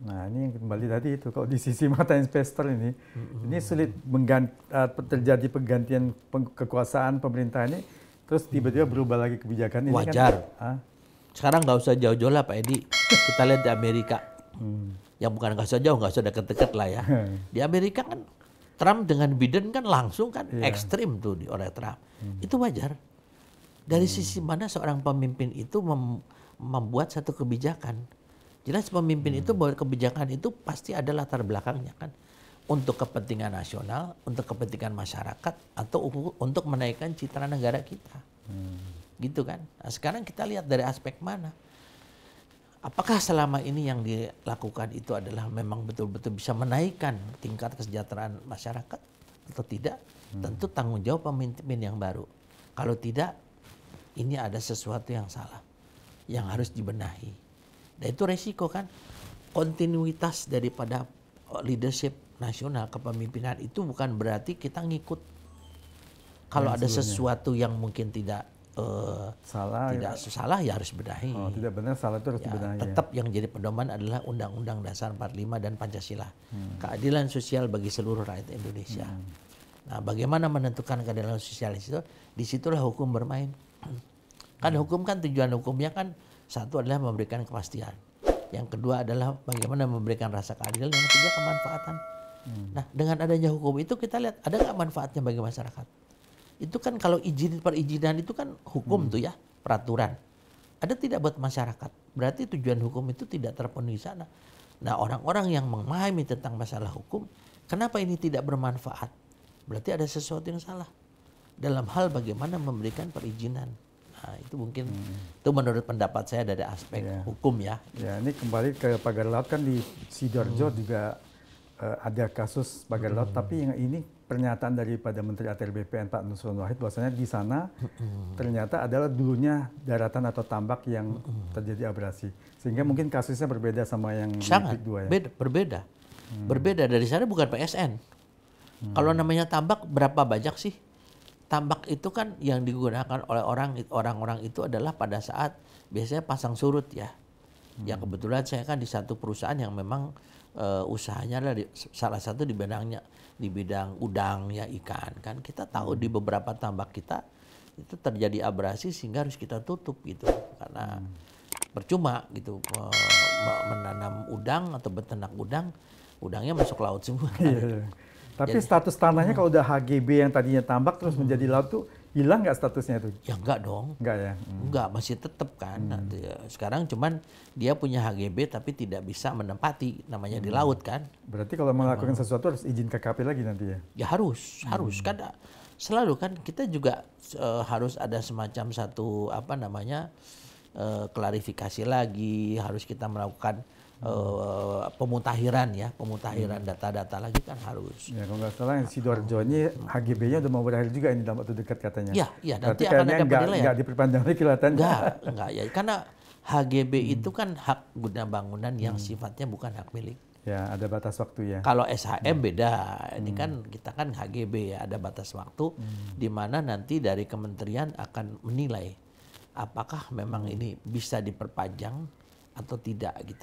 Nah, ini yang kembali tadi itu, kalau di sisi mata investor ini sulit terjadi pergantian kekuasaan pemerintah ini, terus tiba-tiba berubah lagi kebijakan ini kan. Wajar. Sekarang nggak usah jauh-jauh lah Pak Edi. Kita lihat di Amerika. Yang bukan nggak usah jauh, nggak usah deket-deket lah ya. Di Amerika kan Trump dengan Biden kan langsung kan ekstrim tuh oleh Trump. Itu wajar. Dari sisi mana seorang pemimpin itu membuat satu kebijakan. Jelas pemimpin itu bahwa kebijakan itu pasti ada latar belakangnya kan. Untuk kepentingan nasional, untuk kepentingan masyarakat, atau untuk menaikkan citra negara kita. Gitu kan. Nah, sekarang kita lihat dari aspek mana. Apakah selama ini yang dilakukan itu adalah memang betul-betul bisa menaikkan tingkat kesejahteraan masyarakat atau tidak? Tentu tanggung jawab pemimpin yang baru. Kalau tidak, ini ada sesuatu yang salah, yang harus dibenahi. Dan itu resiko kan, kontinuitas daripada leadership nasional kepemimpinan itu bukan berarti kita ngikut. Kalau ada sesuatu yang mungkin tidak salah ya harus benahi. Oh, tidak benar, salah itu harus dibenahi. Tetap yang jadi pedoman adalah Undang-Undang Dasar 45 dan Pancasila. Keadilan sosial bagi seluruh rakyat Indonesia. Nah, bagaimana menentukan keadilan sosial itu? Disitulah hukum bermain. Kan hukum kan tujuan hukumnya kan satu adalah memberikan kepastian. Yang kedua adalah bagaimana memberikan rasa keadilan. Yang ketiga kemanfaatan. Nah, dengan adanya hukum itu kita lihat ada nggak manfaatnya bagi masyarakat? Itu kan kalau perizinan itu kan hukum tuh ya, peraturan. Ada tidak buat masyarakat? Berarti tujuan hukum itu tidak terpenuhi sana. Nah, orang-orang yang memahami tentang masalah hukum, kenapa ini tidak bermanfaat? Berarti ada sesuatu yang salah dalam hal bagaimana memberikan perizinan. Nah, itu mungkin itu menurut pendapat saya dari aspek hukum ya. Ya, ini kembali ke pagar laut kan di Sidoarjo juga ada kasus pagar laut, tapi yang ini pernyataan daripada Menteri ATR BPN Pak Nusron Wahid bahwasanya di sana ternyata adalah dulunya daratan atau tambak yang terjadi abrasi. Sehingga mungkin kasusnya berbeda sama yang sangat di 2 ya. Berbeda. Berbeda dari sana bukan PSN. Kalau namanya tambak berapa banyak sih? Tambak itu kan yang digunakan oleh orang-orang itu adalah pada saat biasanya pasang surut ya. Ya kebetulan saya kan di satu perusahaan yang memang usahanya adalah salah satu di bidang udang ya, ikan kan. Kita tahu di beberapa tambak kita itu terjadi abrasi sehingga harus kita tutup gitu. Karena percuma gitu menanam udang atau beternak udang, udangnya masuk laut semua. Tapi jadi, status tanahnya kalau udah HGB yang tadinya tambak terus menjadi laut tuh hilang nggak statusnya tuh? Ya enggak dong. Enggak ya? Enggak, masih tetap kan. Sekarang cuman dia punya HGB tapi tidak bisa menempati namanya di laut kan. Berarti kalau melakukan sesuatu harus izin KKP lagi nanti ya? Ya harus kan selalu kan kita juga harus ada semacam satu klarifikasi lagi, harus kita melakukan pemutahiran data-data lagi kan harus. Ya kalau nggak salah yang Sidoarjo ini HGB-nya udah mau berakhir juga ini dalam waktu dekat katanya. Iya nanti akan ada penilaian. Nggak diperpanjang lagi kelihatannya. Enggak ya, karena HGB itu kan hak guna bangunan yang sifatnya bukan hak milik. Ya ada batas waktu ya. Kalau SHM beda, ini kan kita kan HGB ya, ada batas waktu di mana nanti dari kementerian akan menilai apakah memang ini bisa diperpanjang atau tidak gitu